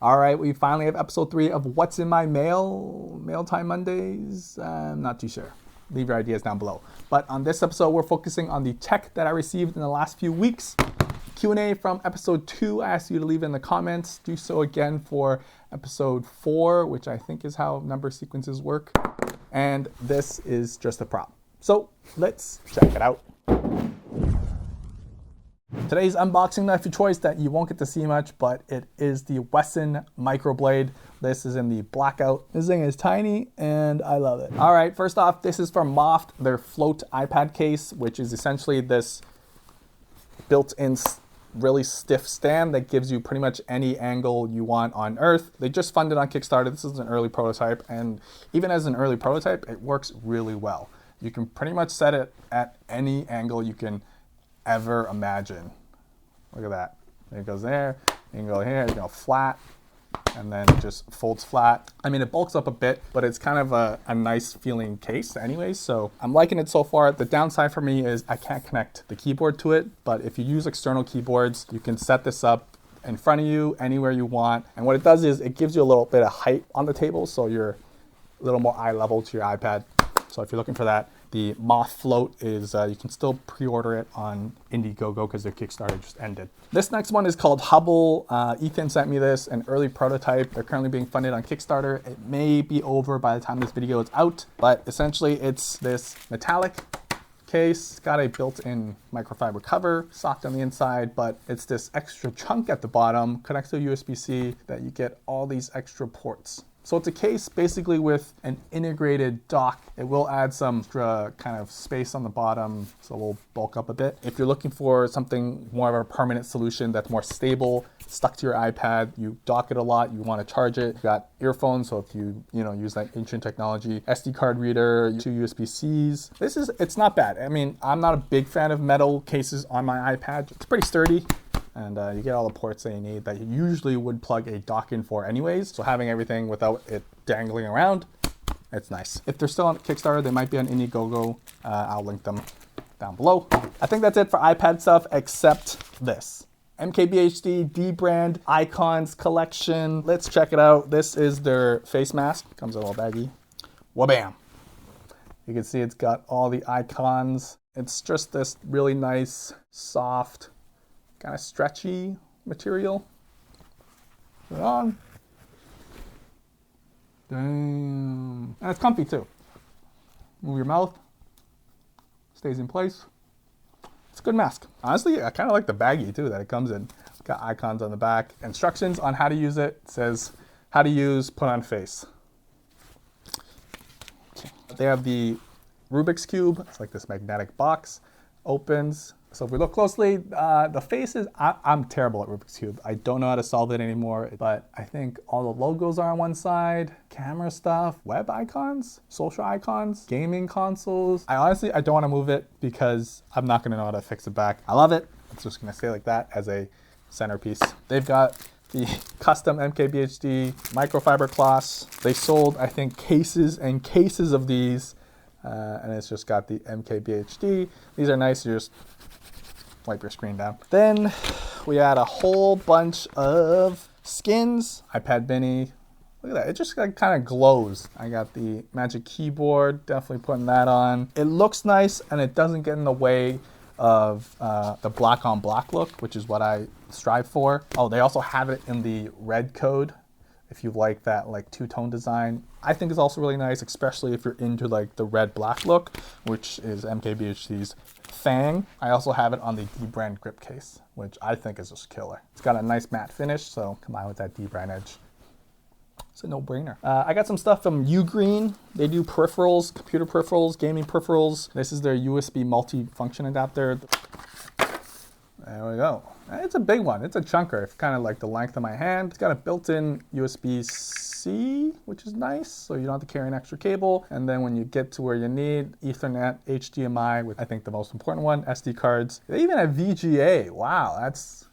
All right, we finally have episode 3 of What's in My Mail, Mail Time Mondays. I'm not too sure. Leave your ideas down below. But on this episode, we're focusing on the tech that I received in the last few weeks. Q&A from episode 2, I asked you to leave in the comments. Do so again for episode 4, which I think is how number sequences work. And this is just a prop. So let's check it out. Today's unboxing knife of choice that you won't get to see much, but it is the WESN Microblade. This is in the blackout. This thing is tiny and I love it. All right, first off, this is from MOFT, their Float iPad case, which is essentially this built-in really stiff stand that gives you pretty much any angle you want on Earth. They just funded on Kickstarter. This is an early prototype, and even as an early prototype, it works really well. You can pretty much set it at any angle you can ever imagine. Look at that. It goes there, you can go here, you go flat, and then it just folds flat. I mean, it bulks up a bit, but it's kind of a nice feeling case anyways, so I'm liking it so far. The downside for me is I can't connect the keyboard to it, but if you use external keyboards, you can set this up in front of you, anywhere you want. And what it does is it gives you a little bit of height on the table, so you're a little more eye level to your iPad. So if you're looking for that, the MOFT Float is, you can still pre-order it on Indiegogo because their Kickstarter just ended. This next one is called Hubble. Ethan sent me this, an early prototype. They're currently being funded on Kickstarter. It may be over by the time this video is out, but essentially it's this metallic case. It's got a built-in microfiber cover, soft on the inside, but it's this extra chunk at the bottom, connects to USB-C, that you get all these extra ports. So it's a case basically with an integrated dock. It will add some extra kind of space on the bottom, so it will bulk up a bit. If you're looking for something more of a permanent solution that's more stable, stuck to your iPad, you dock it a lot, you want to charge it. You got earphones, so if you use that ancient technology, SD card reader, 2 USB-Cs. It's not bad. I mean, I'm not a big fan of metal cases on my iPad. It's pretty sturdy. And you get all the ports that you need that you usually would plug a dock in for anyways. So having everything without it dangling around, it's nice. If they're still on Kickstarter, they might be on Indiegogo. I'll link them down below. I think that's it for iPad stuff, except this. MKBHD dbrand ICONS Collection. Let's check it out. This is their face mask. Comes in a little baggie. Wabam! You can see it's got all the icons. It's just this really nice, soft, kind of stretchy material. Put it on. Damn. And it's comfy too. Move your mouth. Stays in place. It's a good mask. Honestly, I kind of like the baggie too that it comes in. It's got icons on the back. Instructions on how to use it. It says how to use, put on face. Okay. They have the Rubik's Cube. It's like this magnetic box. Opens. So if we look closely, the faces, I'm terrible at Rubik's Cube. I don't know how to solve it anymore, but I think all the logos are on one side, camera stuff, web icons, social icons, gaming consoles. I don't want to move it because I'm not gonna know how to fix it back. I love it. It's just gonna stay like that as a centerpiece. They've got the custom MKBHD microfiber cloths. They sold, I think, cases and cases of these, and it's just got the MKBHD. These are nice. You just wipe your screen down. Then we add a whole bunch of skins. iPad mini. Look at that. It just kind of glows. I got the Magic Keyboard. Definitely putting that on. It looks nice and it doesn't get in the way of the black on black look, which is what I strive for. Oh, they also have it in the red code. If you like that like two-tone design, I think it's also really nice, especially if you're into like the red-black look, which is MKBHD's Fang. I also have it on the dbrand grip case, which I think is just killer. It's got a nice matte finish, so combined with that dbrand edge, it's a no-brainer. I got some stuff from UGREEN. They do peripherals, computer peripherals, gaming peripherals. This is their USB multi-function adapter. There we go. It's a big one. It's a chunker. It's kind of like the length of my hand. It's got a built-in USB-C, which is nice, so you don't have to carry an extra cable. And then when you get to where you need, Ethernet, HDMI, with I think the most important one, SD cards. They even have VGA. Wow, that's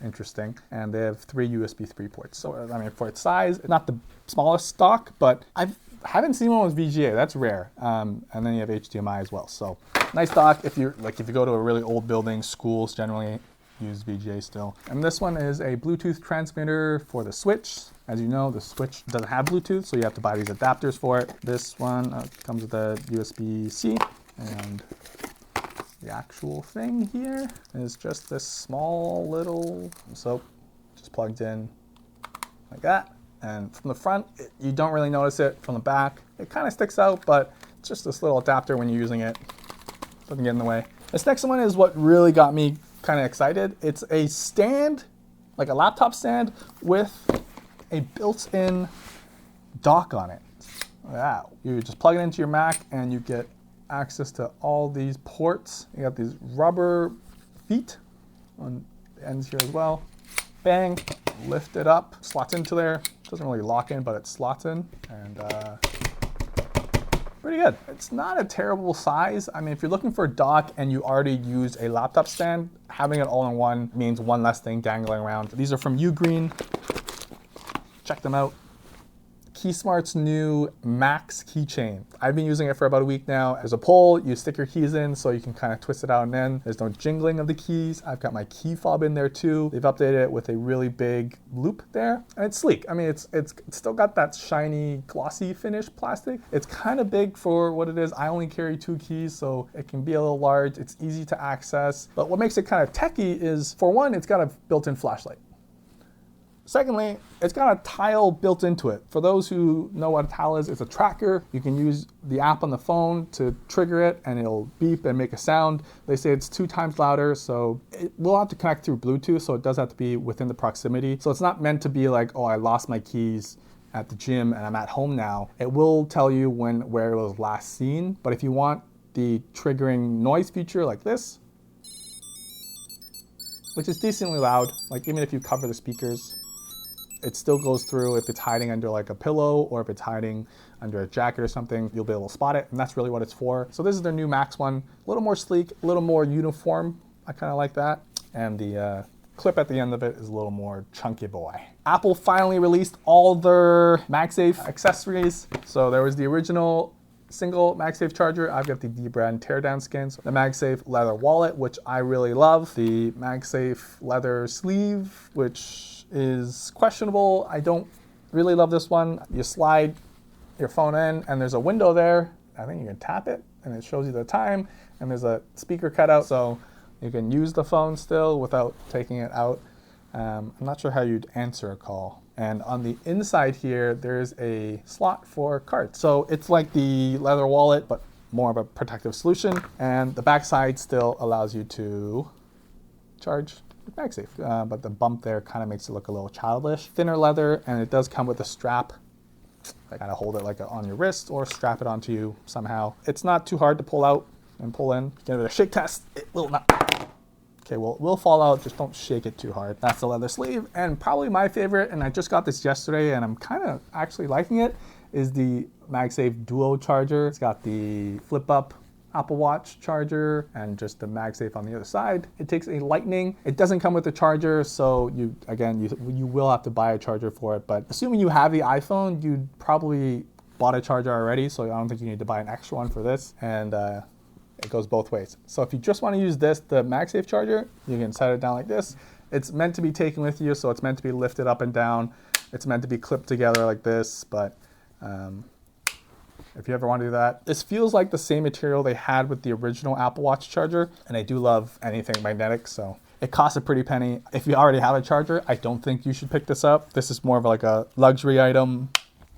interesting. And they have 3 USB 3 ports. So, I mean, for its size, not the smallest stock, but I haven't seen one with VGA. That's rare. And then you have HDMI as well. So nice dock if you go to a really old building. Schools generally use VGA still. And this one is a Bluetooth transmitter for the Switch. As you know, the Switch doesn't have Bluetooth, so you have to buy these adapters for it. This one comes with a USB-C, and the actual thing here is just this small little, so just plugged in like that. And from the front, you don't really notice it. From the back, it kind of sticks out, but it's just this little adapter when you're using it. Doesn't get in the way. This next one is what really got me kind of excited. It's a stand, like a laptop stand with a built-in dock on it. Wow. You just plug it into your Mac and you get access to all these ports. You got these rubber feet on the ends here as well. Bang, lift it up, slots into there. Doesn't really lock in, but it slots in, and pretty good. It's not a terrible size. I mean, if you're looking for a dock and you already use a laptop stand, having it all in one means one less thing dangling around. These are from UGREEN. Check them out. KeySmart's new Max keychain. I've been using it for about a week now. There's a pull, you stick your keys in so you can kind of twist it out and in. There's no jingling of the keys. I've got my key fob in there too. They've updated it with a really big loop there, and it's sleek. I mean, it's still got that shiny, glossy finish plastic. It's kind of big for what it is. I only carry 2 keys, so it can be a little large. It's easy to access, but what makes it kind of techy is, for one, it's got a built-in flashlight. Secondly, it's got a tile built into it. For those who know what a tile is, it's a tracker. You can use the app on the phone to trigger it and it'll beep and make a sound. They say it's 2 times louder, so it will have to connect through Bluetooth, so it does have to be within the proximity. So it's not meant to be like, oh, I lost my keys at the gym and I'm at home now. It will tell you where it was last seen, but if you want the triggering noise feature like this, which is decently loud, like even if you cover the speakers, it still goes through. If it's hiding under like a pillow or if it's hiding under a jacket or something, you'll be able to spot it, and that's really what it's for. So this is their new Max one. A little more sleek, a little more uniform. I kind of like that. And the clip at the end of it is a little more chunky boy. Apple finally released all their MagSafe accessories. So there was the original single MagSafe charger. I've got the dbrand teardown skins, the MagSafe leather wallet, which I really love, the MagSafe leather sleeve, which is questionable. I don't really love this one. You slide your phone in and there's a window there. I think you can tap it and it shows you the time, and there's a speaker cutout so you can use the phone still without taking it out. I'm not sure how you'd answer a call. And on the inside here, there's a slot for cards. So it's like the leather wallet, but more of a protective solution. And the backside still allows you to charge MagSafe, but the bump there kind of makes it look a little childish. Thinner leather, and it does come with a strap. I kind of hold it like on your wrist or strap it onto you somehow. It's not too hard to pull out and pull in. Give it a shake test. It will not. Okay, well, it will fall out, just don't shake it too hard. That's the leather sleeve, and probably my favorite, and I just got this yesterday and I'm kind of actually liking it, is the MagSafe Duo charger. It's got the flip up Apple Watch charger and just the MagSafe on the other side. It takes a Lightning. It doesn't come with a charger, so you will have to buy a charger for it, but assuming you have the iPhone, you probably bought a charger already, so I don't think you need to buy an extra one for this, and it goes both ways. So if you just want to use this, the MagSafe charger, you can set it down like this. It's meant to be taken with you, so it's meant to be lifted up and down. It's meant to be clipped together like this, but if you ever want to do that. This feels like the same material they had with the original Apple Watch charger, and I do love anything magnetic, so it costs a pretty penny. If you already have a charger, I don't think you should pick this up. This is more of like a luxury item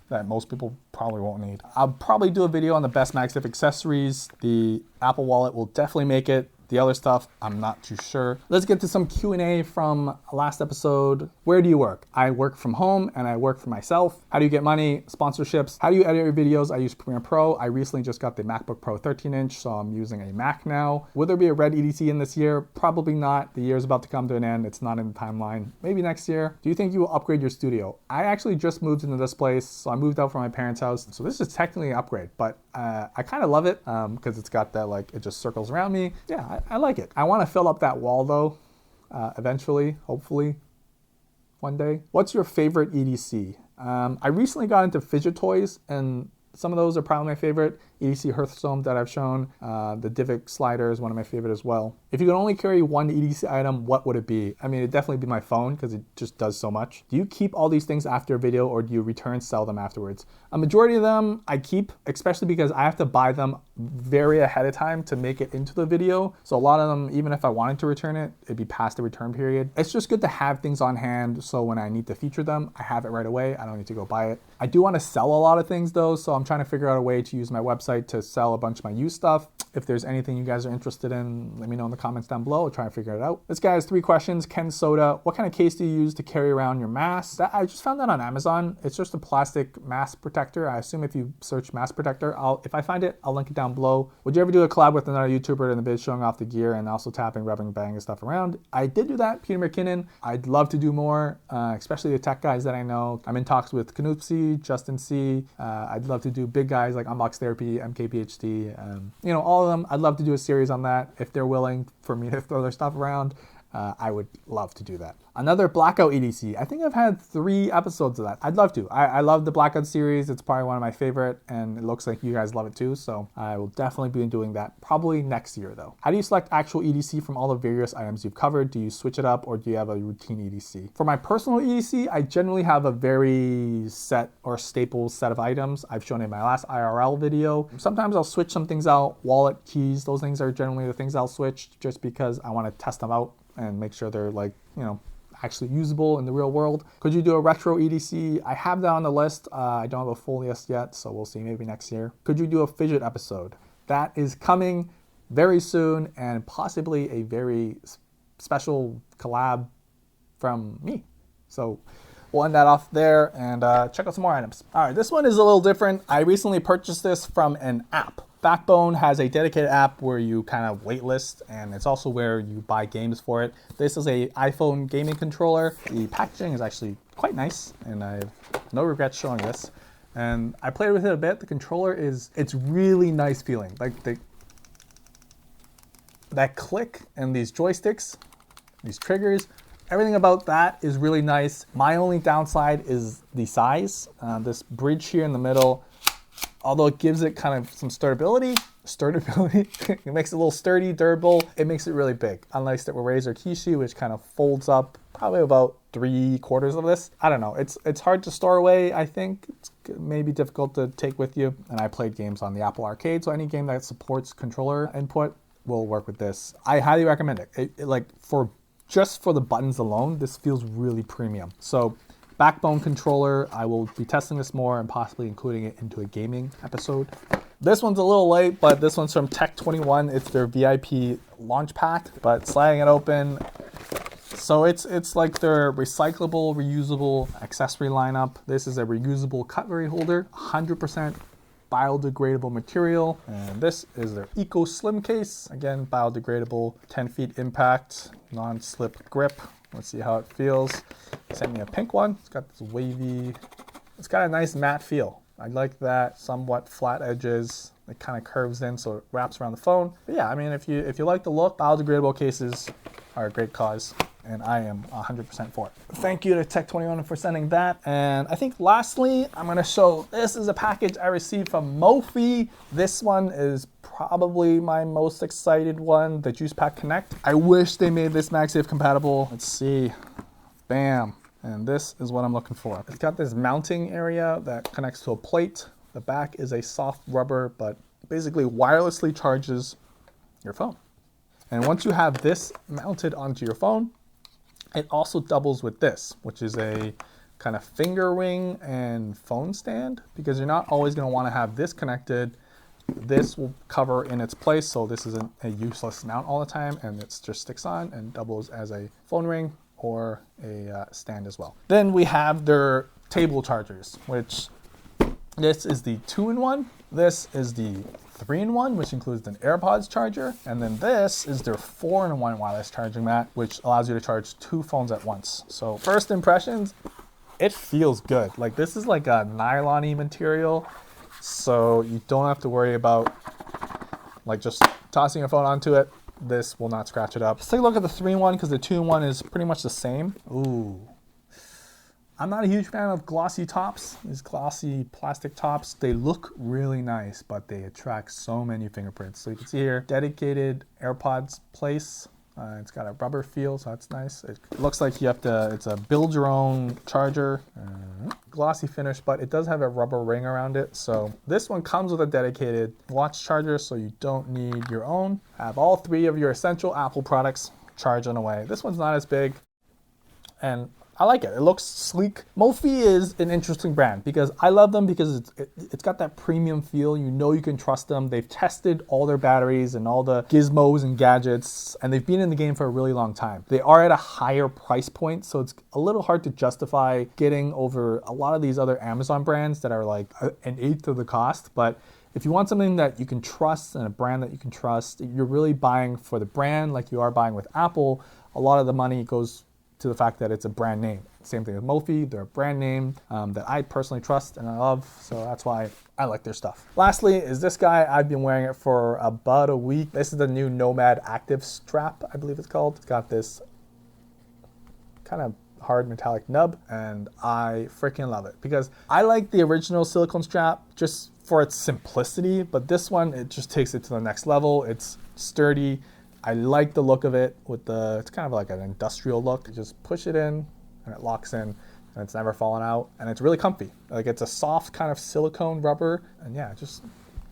that most people probably won't need. I'll probably do a video on the best MagSafe accessories. The Apple Wallet will definitely make it. The other stuff, I'm not too sure. Let's get to some Q&A from last episode. Where do you work? I work from home and I work for myself. How do you get money? Sponsorships. How do you edit your videos? I use Premiere Pro. I recently just got the MacBook Pro 13-inch, so I'm using a Mac now. Will there be a red EDC in this year? Probably not. The year is about to come to an end. It's not in the timeline. Maybe next year. Do you think you will upgrade your studio? I actually just moved into this place, so I moved out from my parents' house. So this is technically an upgrade, but I kind of love it because it's got that, like, it just circles around me. Yeah, I like it. I want to fill up that wall though, eventually, hopefully, one day. What's your favorite EDC? I recently got into fidget toys, and Some of those are probably my favorite. EDC Hearthstone that I've shown. The Divic slider is one of my favorite as well. If you could only carry one EDC item, what would it be? I mean, it'd definitely be my phone because it just does so much. Do you keep all these things after a video or do you return sell them afterwards? A majority of them I keep, especially because I have to buy them very ahead of time to make it into the video. So a lot of them, even if I wanted to return it, it'd be past the return period. It's just good to have things on hand so when I need to feature them, I have it right away. I don't need to go buy it. I do want to sell a lot of things though, so I'm trying to figure out a way to use my website to sell a bunch of my used stuff. If there's anything you guys are interested in, let me know in the comments down below. I'll try and figure it out. This guy has 3 questions. Ken Soda, what kind of case do you use to carry around your mask? I just found that on Amazon. It's just a plastic mask protector. I assume if you search mask protector, if I find it, I'll link it down below. Would you ever do a collab with another YouTuber in the vid showing off the gear and also tapping, rubbing, banging stuff around? I did do that, Peter McKinnon. I'd love to do more, especially the tech guys that I know. I'm in talks with Canupsi, Justin C. I'd love to do big guys like Unbox Therapy, MKBHD, you know, all of them. I'd love to do a series on that if they're willing for me to throw their stuff around. I would love to do that. Another Blackout EDC. I think I've had 3 episodes of that. I'd love to. I love the Blackout series. It's probably one of my favorite, and it looks like you guys love it too, so I will definitely be doing that probably next year though. How do you select actual EDC from all the various items you've covered? Do you switch it up or do you have a routine EDC? For my personal EDC, I generally have a very set or staple set of items. I've shown in my last IRL video. Sometimes I'll switch some things out. Wallet, keys, those things are generally the things I'll switch just because I want to test them out and make sure they're like, you know, actually usable in the real world. Could you do a retro EDC? I have that on the list. I don't have a full list yet, so we'll see, maybe next year. Could you do a fidget episode? That is coming very soon and possibly a very special collab from me. So we'll end that off there and check out some more items. All right, this one is a little different. I recently purchased this from an app. Backbone has a dedicated app where you kind of waitlist, and it's also where you buy games for it. This is a iPhone gaming controller. The packaging is actually quite nice, and I have no regrets showing this. And I played with it a bit. The controller it's really nice feeling. Like that click and these joysticks, these triggers, everything about that is really nice. My only downside is the size. This bridge here in the middle, although it gives it kind of some sturdyability, it makes it a little sturdy, durable, it makes it really big. Unlike the Razer Kishi, which kind of folds up probably about 3/4 of this. I don't know, it's hard to store away, I think. It's maybe difficult to take with you. And I played games on the Apple Arcade, so any game that supports controller input will work with this. I highly recommend it. Like just for the buttons alone, this feels really premium. So Backbone controller, I will be testing this more and possibly including it into a gaming episode. This one's a little late, but this one's from Tech21. It's their VIP launch pack, but sliding it open. So it's like their recyclable, reusable accessory lineup. This is a reusable cutlery holder, 100% biodegradable material. And this is their Eco Slim case. Again, biodegradable, 10 feet impact, non-slip grip. Let's see how it feels. Sent me a pink one. It's got this wavy, it's got a nice matte feel. I like that, somewhat flat edges. It kind of curves in so it wraps around the phone. But yeah, I mean, if you like the look, biodegradable cases are a great cause, and I am 100% for it. Thank you to Tech21 for sending that. And I think lastly, I'm gonna show, this is a package I received from Mophie. This one is probably my most excited one, the Juice Pack Connect. I wish they made this MagSafe compatible. Let's see, bam. And this is what I'm looking for. It's got this mounting area that connects to a plate. The back is a soft rubber, but basically wirelessly charges your phone. And once you have this mounted onto your phone, it also doubles with this, which is a kind of finger ring and phone stand, because you're not always going to want to have this connected. This will cover in its place, so this isn't a useless mount all the time, and it just sticks on and doubles as a phone ring or a stand as well. Then we have their table chargers, which this is the 2-in-1. This is the 3-in-1, which includes an AirPods charger. And then this is their 4-in-1 wireless charging mat, which allows you to charge 2 phones at once. So first impressions, it feels good. Like this is like a nylon-y material, so you don't have to worry about like just tossing your phone onto it. This will not scratch it up. Let's take a look at the 3-in-1 because the 2-in-1 is pretty much the same. Ooh. I'm not a huge fan of glossy tops. These glossy plastic tops, they look really nice, but they attract so many fingerprints. So you can see here, dedicated AirPods place. It's got a rubber feel, so that's nice. It looks like you have to, it's a build your own charger. Glossy finish, but it does have a rubber ring around it. So this one comes with a dedicated watch charger, so you don't need your own. Have all 3 of your essential Apple products charging away. This one's not as big, and I like it. It looks sleek. Mophie is an interesting brand because I love them because it's got that premium feel. You know you can trust them. They've tested all their batteries and all the gizmos and gadgets, and they've been in the game for a really long time. They are at a higher price point, so it's a little hard to justify getting over a lot of these other Amazon brands that are like an 1/8 of the cost. But if you want something that you can trust and a brand that you can trust, you're really buying for the brand like you are buying with Apple. A lot of the money goes to the fact that it's a brand name. Same thing with Mophie, they're a brand name that I personally trust and I love, so that's why I like their stuff. Lastly is this guy. I've been wearing it for about a week. This is the new Nomad Active Strap, I believe it's called. It's got this kind of hard metallic nub, and I freaking love it because I like the original silicone strap just for its simplicity, but this one, it just takes it to the next level. It's sturdy. I like the look of it with the, it's kind of like an industrial look. You just push it in and it locks in and it's never fallen out, and it's really comfy. Like it's a soft kind of silicone rubber, and yeah, it just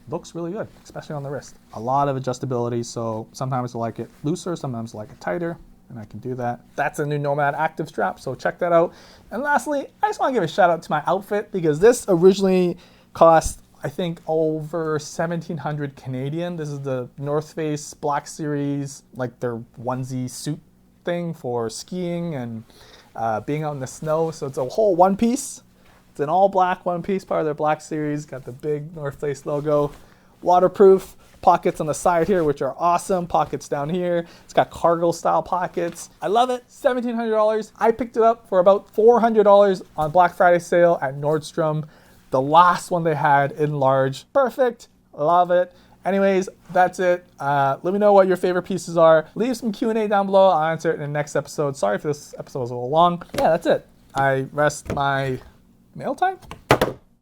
looks really good, especially on the wrist. A lot of adjustability, so sometimes I like it looser, sometimes I like it tighter, and I can do that. That's a new Nomad Active Strap, so check that out. And lastly, I just want to give a shout out to my outfit because this originally cost, I think, over 1,700 Canadian. This is the North Face Black Series, like their onesie suit thing for skiing and being out in the snow. So it's a whole one piece. It's an all black one piece, part of their Black Series. Got the big North Face logo. Waterproof. Pockets on the side here, which are awesome. Pockets down here. It's got cargo style pockets. I love it. $1,700. I picked it up for about $400 on Black Friday sale at Nordstrom. The last one they had in large. Perfect. Love it. Anyways, that's it. Let me know what your favorite pieces are. Leave some Q&A down below. I'll answer it in the next episode. Sorry if this episode was a little long. Yeah, that's it. I rest my mail time.